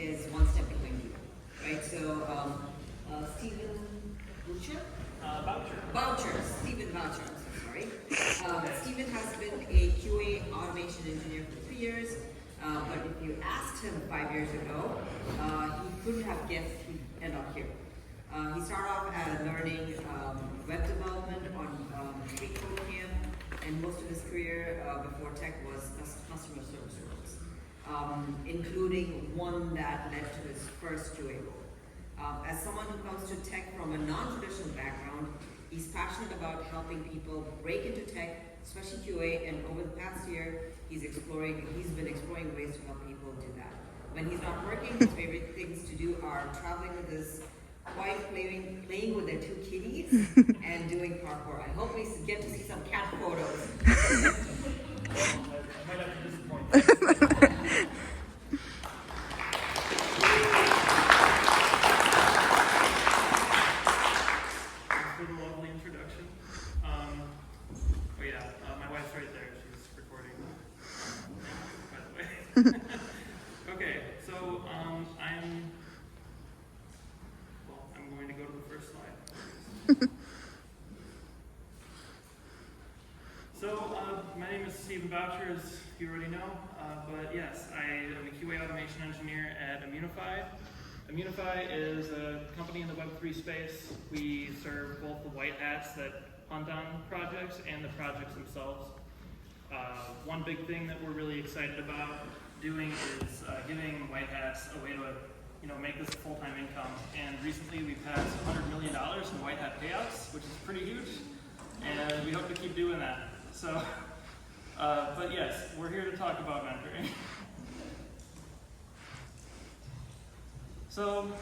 is one step behind you, right? So Stephen Boucher? Stephen Boucher, I'm so sorry. Stephen has been a QA automation engineer for 3 years, but if you asked him 5 years ago, he couldn't have guessed he'd end up here. He started off as learning web development on street code camp, and most of his career before tech was customer service roles, including one that led to his first QA role. As someone who comes to tech from a non-traditional background, he's passionate about helping people break into tech, especially QA, and over the past year, he's been exploring ways to help people do that. When he's not working, his favorite things to do are traveling with his wife, playing with their 2 kitties, and doing parkour. I hope we get to see some cat photos. I might have to disappoint you. Okay, so I'm going to go to the first slide. So, my name is Stephen Boucher, as you already know, but yes, I am a QA automation engineer at Immunify. Immunify is a company in the Web3 space. We serve both the white hats that hunt on projects and the projects themselves. One big thing that we're really excited about doing is giving white hats a way to make this a full-time income. And recently we passed $100 million in white hat payouts, which is pretty huge, and we hope to keep doing that. So, but yes, we're here to talk about mentoring. So,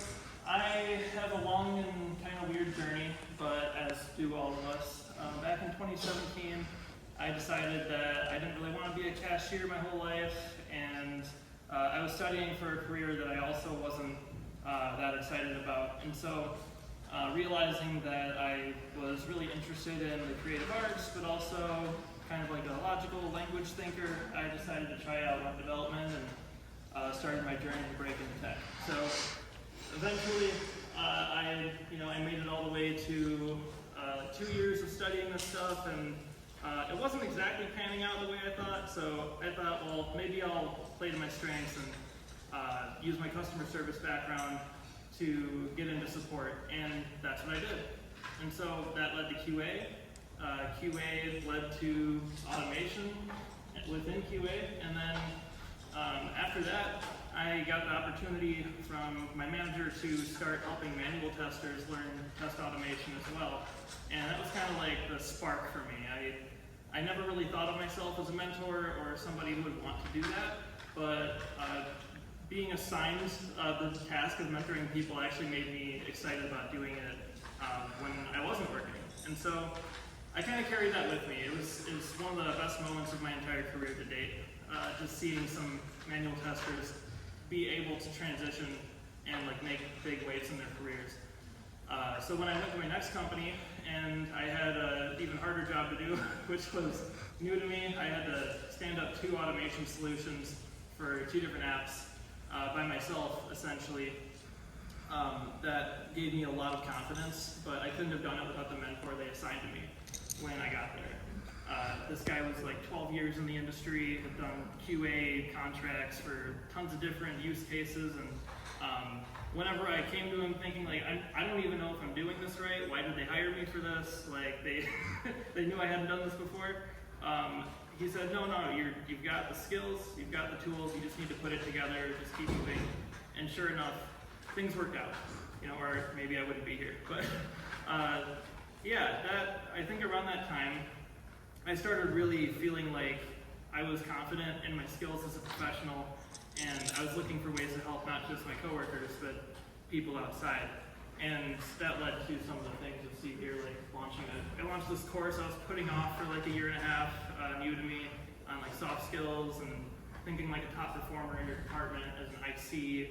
I have a long and kind of weird journey, but as do all of us. Back in 2017, I decided that I didn't really want to be a cashier my whole life, and I was studying for a career that I also wasn't that excited about. And so realizing that I was really interested in the creative arts, but also kind of like a logical language thinker, I decided to try out web development and started my journey to break into tech. So eventually I made it all the way to 2 years of studying this stuff, and it wasn't exactly panning out the way I thought, so I thought, well, maybe I'll play to my strengths and use my customer service background to get into support, and that's what I did. And so that led to QA. QA led to automation within QA, and then after that, I got the opportunity from my manager to start helping manual testers learn test automation as well. And that was kind of like the spark for me. I never really thought of myself as a mentor or somebody who would want to do that, but being assigned the task of mentoring people actually made me excited about doing it when I wasn't working. And so I kind of carried that with me. It was one of the best moments of my entire career to date, just seeing some manual testers be able to transition and make big waves in their careers. So when I went to my next company, and I had an even harder job to do, which was new to me. I had to stand up 2 automation solutions for 2 different apps by myself, essentially. That gave me a lot of confidence, but I couldn't have done it without the mentor they assigned to me when I got there. This guy was 12 years in the industry, had done QA contracts for tons of different use cases, and whenever I came to him thinking I don't even know if I'm doing this right, why did they hire me for this? They knew I hadn't done this before. He said, no, you've got the skills, you've got the tools, you just need to put it together, just keep moving. And sure enough, things worked out, or maybe I wouldn't be here. But I think around that time, I started really feeling like I was confident in my skills as a professional, and I was looking for ways to help not just my coworkers, but people outside. And that led to some of the things you'll see here, I launched this course I was putting off for a year and a half, new to me, on soft skills and thinking like a top performer in your department as an IC,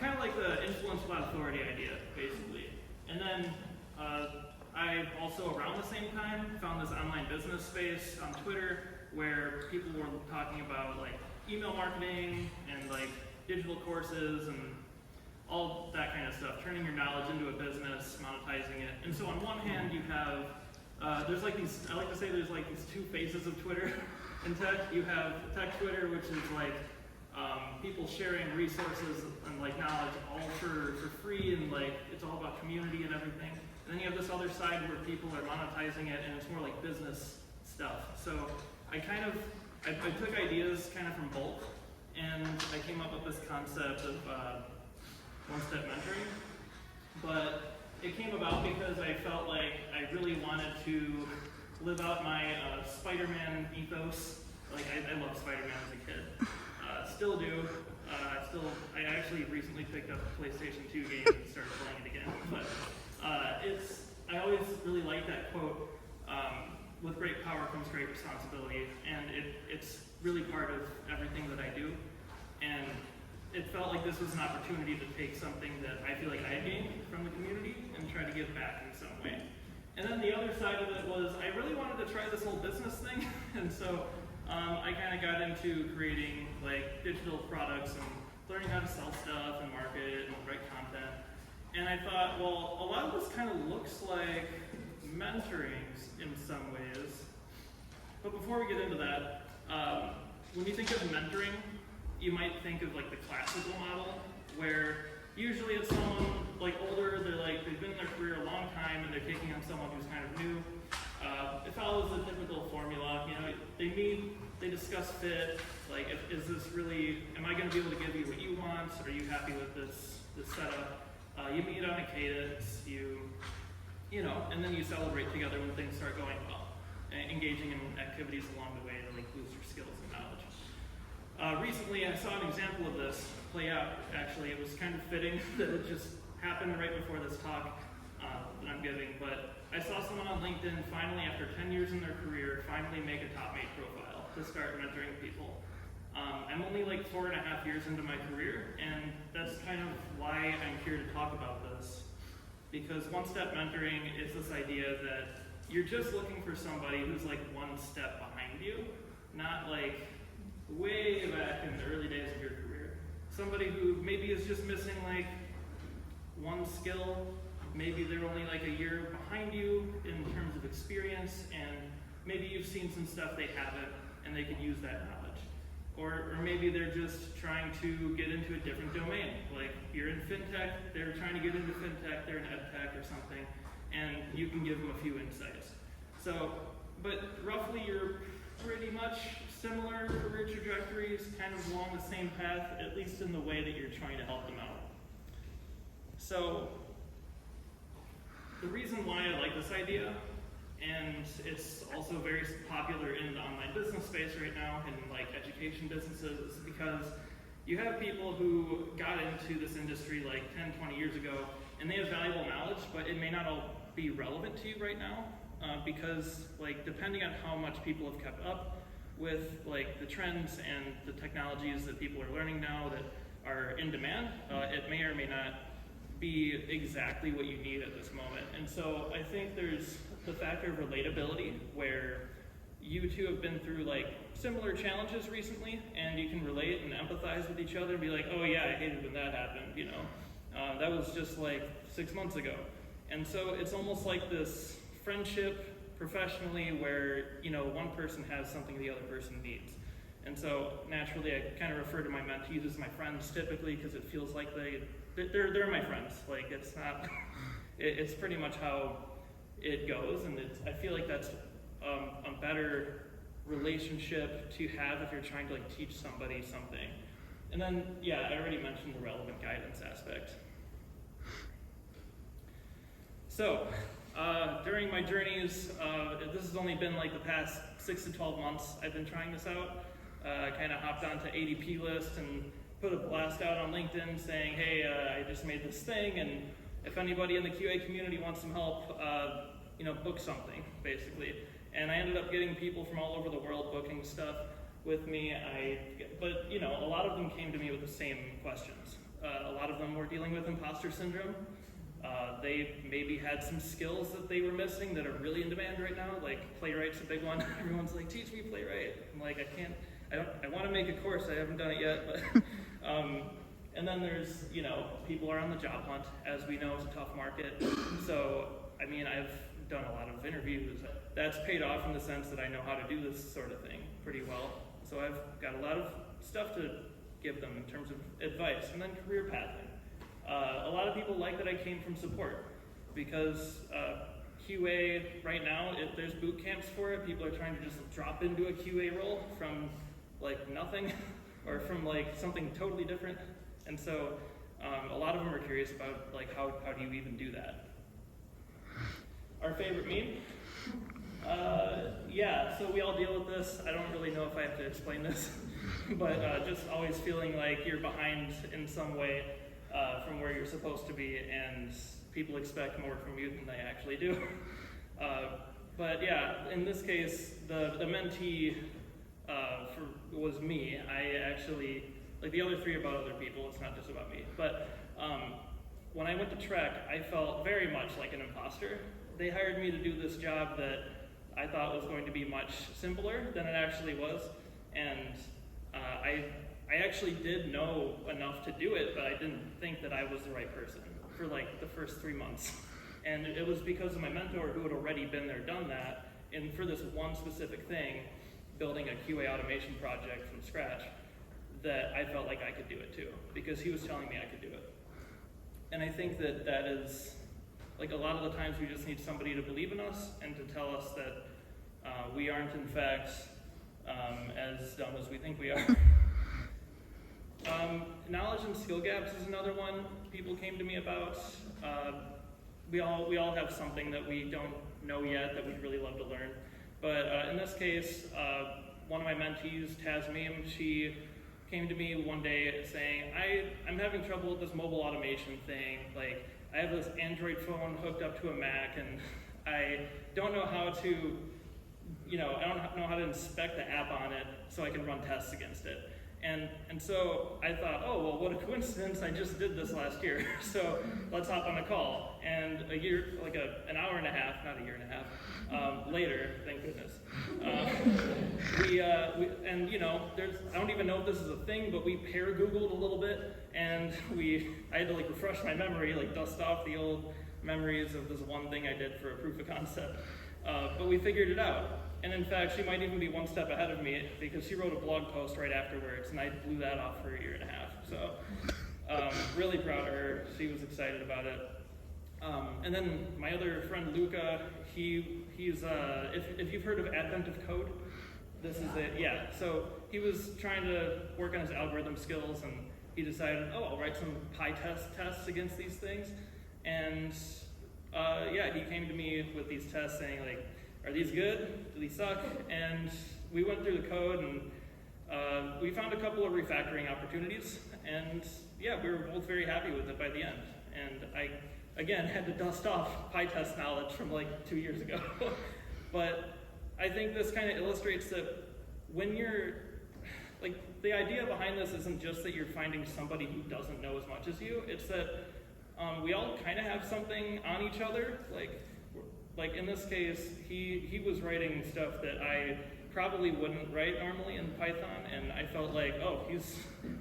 kind of like the influence without authority idea, basically. And then I also, around the same time, found this online business space on Twitter where people were talking about email marketing and digital courses and all that kind of stuff, turning your knowledge into a business, monetizing it. And so on one hand, you have, there's like these, I like to say there's like these two faces of Twitter in tech. You have tech Twitter, which is like people sharing resources and like knowledge all for free, and like it's all about community and everything. And then you have this other side where people are monetizing it, and it's more like business stuff. So I took ideas kind of from both, and I came up with this concept of one-step mentoring. But it came about because I felt like I really wanted to live out my Spider-Man ethos. Like I loved Spider-Man as a kid, still do. I actually recently picked up a PlayStation 2 game and started playing it again. But I always really liked that quote. With great power comes great responsibility, and it's really part of everything that I do. And it felt like this was an opportunity to take something that I feel like I gained from the community and try to give back in some way. And then the other side of it was I really wanted to try this whole business thing, and so I kind of got into creating like digital products and learning how to sell stuff and market it and write content. And I thought, well, a lot of this kind of looks like mentoring in some ways. But before we get into that, when you think of mentoring, you might think of like the classical model, where usually it's someone like older, they've been in their career a long time and they're taking on someone who's kind of new. It follows the typical formula, you know, they meet, they discuss fit, like is this really, am I gonna be able to give you what you want? Are you happy with this setup? You meet on a cadence, you know, and then you celebrate together when things start going well, engaging in activities along the way to like boost your skills and knowledge. Recently, I saw an example of this play out. Actually, it was kind of fitting that it just happened right before this talk that I'm giving. But I saw someone on LinkedIn finally, after 10 years in their career, finally make a top mate profile to start mentoring people. I'm only like 4.5 years into my career, and that's kind of why I'm here to talk about this. Because one-step mentoring is this idea that you're just looking for somebody who's like one step behind you, not like way back in the early days of your career. Somebody who maybe is just missing like one skill, maybe they're only like a year behind you in terms of experience, and maybe you've seen some stuff they haven't, and they could use that knowledge. Or maybe they're just trying to get into a different domain. Like you're in fintech, they're trying to get into fintech, they're in edtech or something, and you can give them a few insights. So, but roughly you're pretty much similar career trajectories, kind of along the same path, at least in the way that you're trying to help them out. So, the reason why I like this idea, and it's also very popular in the online business space right now, in like education businesses, is because you have people who got into this industry like 10, 20 years ago, and they have valuable knowledge, but it may not all be relevant to you right now, because like depending on how much people have kept up with like the trends and the technologies that people are learning now that are in demand, it may or may not be exactly what you need at this moment. And so I think there's the factor of relatability, where you two have been through like similar challenges recently, and you can relate and empathize with each other and be like, oh yeah, I hated when that happened, you know. That was just like 6 months ago. And so it's almost like this friendship professionally where, you know, one person has something the other person needs. And so naturally I kind of refer to my mentees as my friends typically, because it feels like they're my friends. Like it's not, it's pretty much how it goes, and I feel like that's a better relationship to have if you're trying to like teach somebody something. And then, yeah, I already mentioned the relevant guidance aspect. So, during my journeys, this has only been like the past 6 to 12 months I've been trying this out. Kind of hopped onto ADP list and put a blast out on LinkedIn saying, hey, I just made this thing, and if anybody in the QA community wants some help, you know, book something, basically. And I ended up getting people from all over the world booking stuff with me. But you know, a lot of them came to me with the same questions. A lot of them were dealing with imposter syndrome. They maybe had some skills that they were missing that are really in demand right now, like Playwright's a big one. Everyone's like, teach me Playwright. I'm like, I want to make a course, I haven't done it yet, but And then there's, people are on the job hunt. As we know, it's a tough market. So, I mean, I've done a lot of interviews. That's paid off in the sense that I know how to do this sort of thing pretty well. So I've got a lot of stuff to give them in terms of advice. And then career pathing. A lot of people like that I came from support because QA right now, if there's boot camps for it, people are trying to just drop into a QA role from like nothing or from like something totally different. And so a lot of them are curious about like how do you even do that? Our favorite meme? Yeah, so we all deal with this. I don't really know if I have to explain this, but just always feeling like you're behind in some way from where you're supposed to be, and people expect more from you than they actually do. But yeah, in this case, the mentee was me. I actually, like the other three are about other people, it's not just about me. But when I went to Trek, I felt very much like an imposter. They hired me to do this job that I thought was going to be much simpler than it actually was. And I actually did know enough to do it, but I didn't think that I was the right person for like the first 3 months. And it was because of my mentor who had already been there, done that, and for this one specific thing, building a QA automation project from scratch, that I felt like I could do it too, because he was telling me I could do it. And I think that is, like a lot of the times we just need somebody to believe in us and to tell us that we aren't in fact as dumb as we think we are. Knowledge and skill gaps is another one people came to me about. We all have something that we don't know yet that we'd really love to learn. But in this case, one of my mentees, Tasmim, she came to me one day saying, I'm having trouble with this mobile automation thing. Like, I have this Android phone hooked up to a Mac, and I don't know how to, I don't know how to inspect the app on it so I can run tests against it. And so I thought, oh, well, what a coincidence, I just did this last year. So let's hop on a call. And an hour and a half, not a year and a half, later, thank goodness, I don't even know if this is a thing, but we pair Googled a little bit, and I had to like refresh my memory, like dust off the old memories of this one thing I did for a proof of concept. But we figured it out. And in fact, she might even be one step ahead of me because she wrote a blog post right afterwards, and I blew that off for a year and a half. So really proud of her. She was excited about it. And then my other friend, Luca, he's if you've heard of Advent of Code, this is it. Yeah, so he was trying to work on his algorithm skills, and he decided, I'll write some PyTest tests against these things. And he came to me with these tests saying, like, are these good? Do these suck? And we went through the code, and we found a couple of refactoring opportunities. And yeah, we were both very happy with it by the end. And I, again, had to dust off PyTest knowledge from like 2 years ago. But I think this kind of illustrates that when you're, like, the idea behind this isn't just that you're finding somebody who doesn't know as much as you, it's that we all kind of have something on each other. Like in this case, he was writing stuff that I probably wouldn't write normally in Python, and I felt like, oh, he's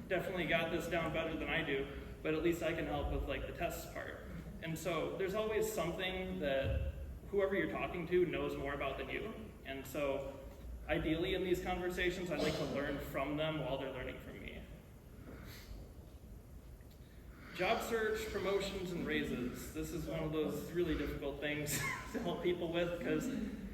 definitely got this down better than I do, but at least I can help with like the tests part. And so there's always something that whoever you're talking to knows more about than you. And so ideally in these conversations, I like to learn from them while they're learning from me. Job search, promotions, and raises. This is one of those really difficult things to help people with because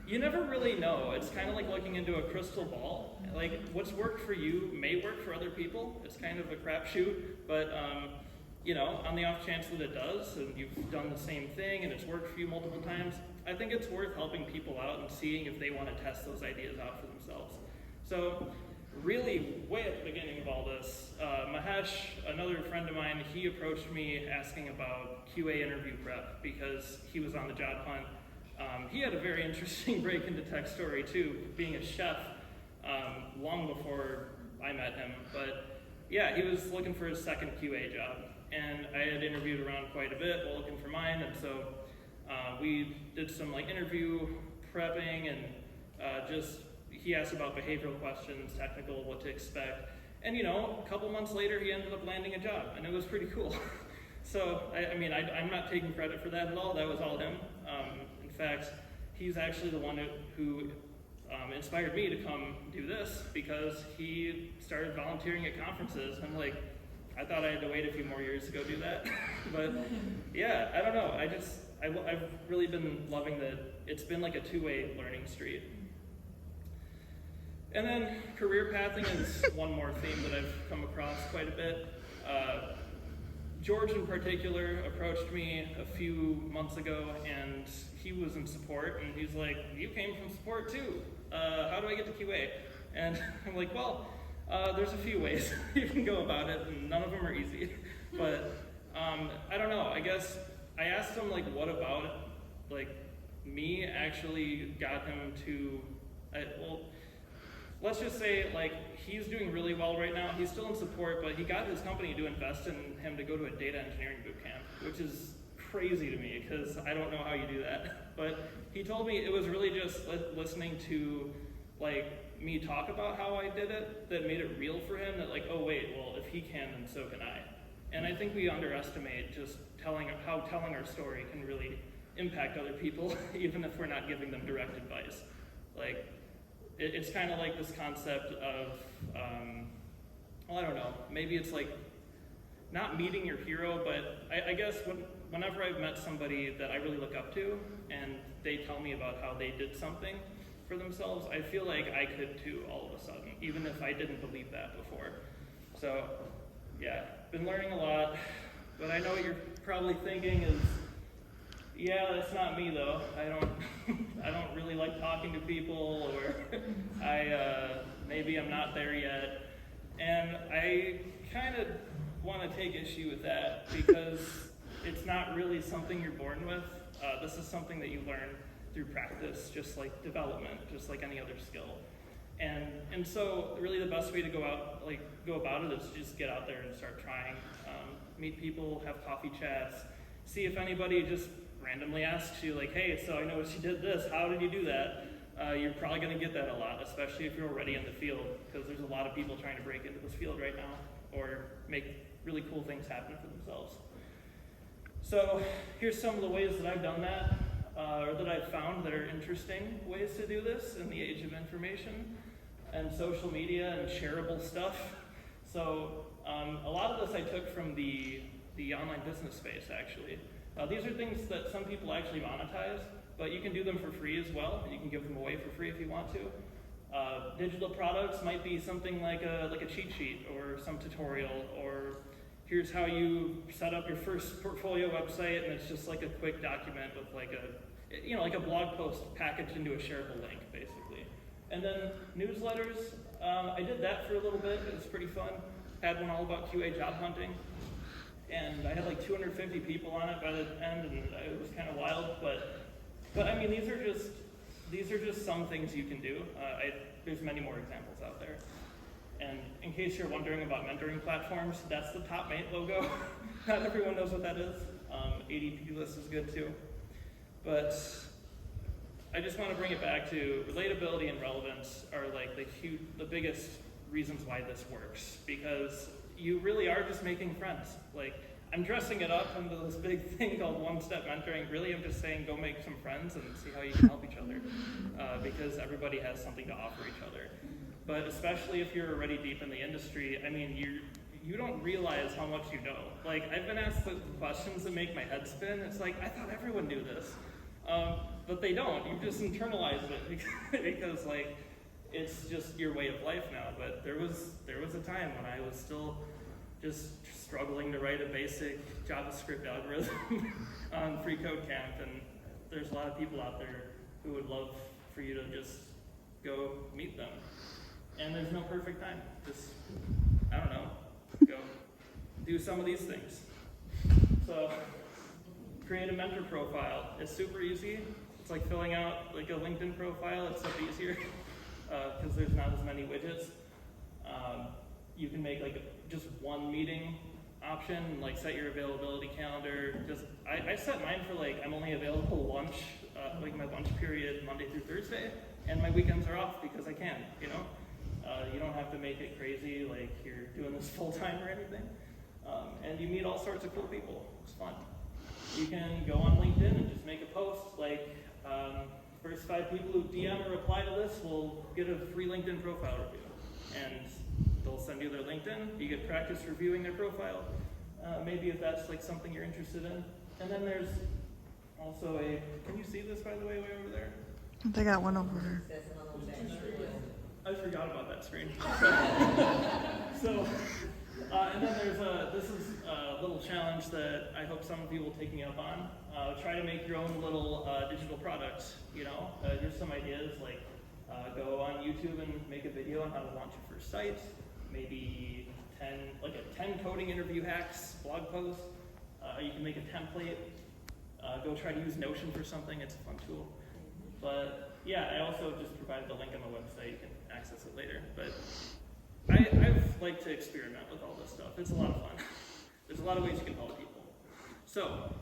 you never really know. It's kind of like looking into a crystal ball. Like what's worked for you may work for other people. It's kind of a crapshoot, but on the off chance that it does, and you've done the same thing and it's worked for you multiple times, I think it's worth helping people out and seeing if they want to test those ideas out for themselves. So really, way at the beginning of all this, Mahesh, another friend of mine, he approached me asking about QA interview prep because he was on the job hunt. He had a very interesting break into tech story too, being a chef long before I met him. But yeah, he was looking for his second QA job. And I had interviewed around quite a bit while looking for mine, and so we did some like interview prepping and he asked about behavioral questions, technical, what to expect. And a couple months later, he ended up landing a job, and it was pretty cool. So, I'm not taking credit for that at all. That was all him. In fact, he's actually the one who inspired me to come do this, because he started volunteering at conferences. I'm like, I thought I had to wait a few more years to go do that. But yeah, I don't know. I've really been loving that it's been like a two-way learning street. And then career pathing is one more theme that I've come across quite a bit. George in particular approached me a few months ago, and he was in support, and he's like, you came from support too. How do I get to QA? And I'm like, well, there's a few ways you can go about it, and none of them are easy. But I don't know, I guess I asked him, like, what about, like, me actually got him to, well, let's just say, like, he's doing really well right now. He's still in support, but he got his company to invest in him to go to a data engineering boot camp, which is crazy to me because I don't know how you do that. But he told me it was really just listening to, like, me talk about how I did it that made it real for him, that like, oh wait, well, if he can, then so can I. And I think we underestimate just how telling our story can really impact other people, even if we're not giving them direct advice. Like, it's kind of like this concept of, well, I don't know, maybe it's like not meeting your hero, but I guess whenever I've met somebody that I really look up to and they tell me about how they did something for themselves, I feel like I could too all of a sudden, even if I didn't believe that before. So yeah, been learning a lot, but I know what you're probably thinking is, yeah, that's not me though. I don't really like talking to people, or maybe I'm not there yet. And I kind of want to take issue with that because it's not really something you're born with. This is something that you learn through practice, just like development, just like any other skill. And so really the best way to go about it is just get out there and start trying. Meet people, have coffee chats, see if anybody just randomly asks you like, hey, so I noticed you did this, how did you do that? You're probably gonna get that a lot, especially if you're already in the field, because there's a lot of people trying to break into this field right now or make really cool things happen for themselves. So here's some of the ways that I've done that, or that I've found that are interesting ways to do this in the age of information and social media and shareable stuff. So a lot of this I took from the online business space, actually. These are things that some people actually monetize, but you can do them for free as well. You can give them away for free if you want to. Digital products might be something like a cheat sheet or some tutorial, or here's how you set up your first portfolio website, and it's just like a quick document with like a blog post packaged into a shareable link, basically. And then newsletters, I did that for a little bit. It was pretty fun. Had one all about QA job hunting. And I had like 250 people on it by the end, and it was kind of wild. But I mean, these are just some things you can do. There's many more examples out there. And in case you're wondering about mentoring platforms, that's the TopMate logo. Not everyone knows what that is. ADP list is good too. But I just want to bring it back to relatability and relevance are like the biggest reasons why this works, because you really are just making friends. Like, I'm dressing it up into this big thing called one-step mentoring. Really, I'm just saying go make some friends and see how you can help each other, because everybody has something to offer each other. But especially if you're already deep in the industry, I mean, you don't realize how much you know. Like, I've been asked the questions that make my head spin. It's like, I thought everyone knew this. But they don't. You've just internalized it because like, it's just your way of life now. But there was a time when I was still just struggling to write a basic JavaScript algorithm on Free Code Camp, and there's a lot of people out there who would love for you to just go meet them. And there's no perfect time. Just, I don't know, go do some of these things. So, create a mentor profile. It's super easy. It's like filling out like a LinkedIn profile, except easier because there's not as many widgets. You can make like just one meeting option, like set your availability calendar. I set mine for like, I'm only available lunch, like my lunch period Monday through Thursday, and my weekends are off because I can, you know? You don't have to make it crazy like you're doing this full time or anything. And you meet all sorts of cool people. It's fun. You can go on LinkedIn and just make a post like, first 5 people who DM or reply to this will get a free LinkedIn profile review. And they'll send you their LinkedIn, you get practice reviewing their profile, maybe if that's like something you're interested in. And then there's also can you see this by the way over there? They got one over there. I forgot about that screen. So, and then this is a little challenge that I hope some of you will take me up on. Try to make your own little digital product, you know. Here's some ideas, like go on YouTube and make a video on how to launch your first site, maybe 10 coding interview hacks blog post. You can make a template. Go try to use Notion for something, it's a fun tool. But yeah, I also just provided the link on the website, you can access it later. But I've liked to experiment with all this stuff. It's a lot of fun. There's a lot of ways you can help people. So,